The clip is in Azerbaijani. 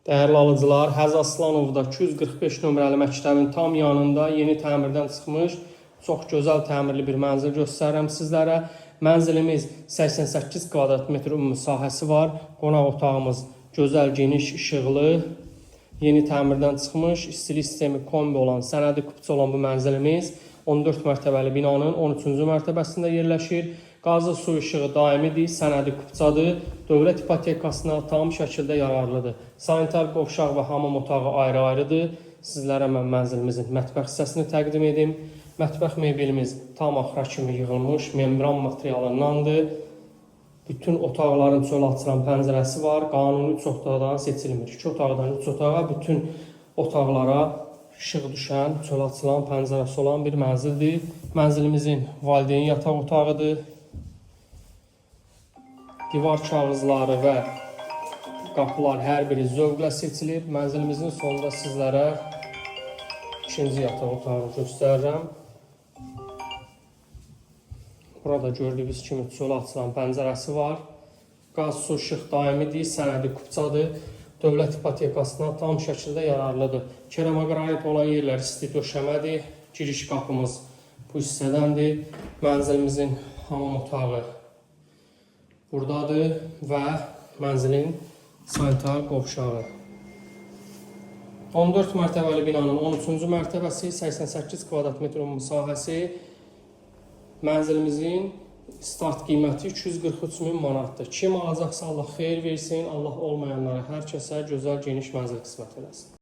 Dəyərli alıcılar, Həzi Aslanovda 245 nömrəli məktəbin tam yanında yeni təmirdən çıxmış, çox gözəl təmirli bir mənzil göstərirəm sizlərə. Mənzilimiz 88 kvadrat metr ümumi sahəsi var. Qonaq otağımız gözəl, geniş, işıqlı, yeni təmirdən çıxmış, istilik sistemi kombi olan, sənədi kupçu olan bu mənzilimiz 14 mərtəbəli binanın 13-cü mərtəbəsində yerləşir. Qazı su işığı daimidir, sənədi kupçadır, dövlət ipotekasına tam şəkildə yararlıdır. Sanitar qovşaq və hamam otağı ayrı-ayrıdır. Sizlərə mən mənzilimizin mətbəx hissəsini təqdim edim. Mətbəx mebelimiz tam axıra kimi yığılmış, membran materialındandır. Bütün otaqların çölə açılan pəncərəsi var. Qanuni 3 otaqdan seçilmir. 2 otaqdan 3 otağa, bütün otaqlara işıq düşən, çölə açılan pəncərəsi olan bir mənzildir. Mənzilimizin valideyn yataq otağıdır. Divar kağızları və qapılar hər biri zövqlə seçilib. Mənzilimizin sonunda sizlərə ikinci yataq otağını göstərirəm. Burada gördüyünüz kimi çölə açılan pəncərəsi var. Qaz, su, işıq daimidir, sənədi kupçadır. Dövlət ipotekasına tam şəkildə yararlıdır. Kerama olan yerlər isti döşəmədir. Giriş qapımız bu hissədəndir. Mənzilimizin hamam otağı buradadır və mənzilin sanitar qovşağı. 14 mərtəbəli binanın 13-cü mərtəbəsi, 88 kvadrat metr ümumi sahəsi. Mənzilimizin start qiyməti 243.000 manatdır. Kim alacaqsa Allah xeyir versin, Allah olmayanlara hər kəsə gözəl, geniş mənzil qismət eləsin.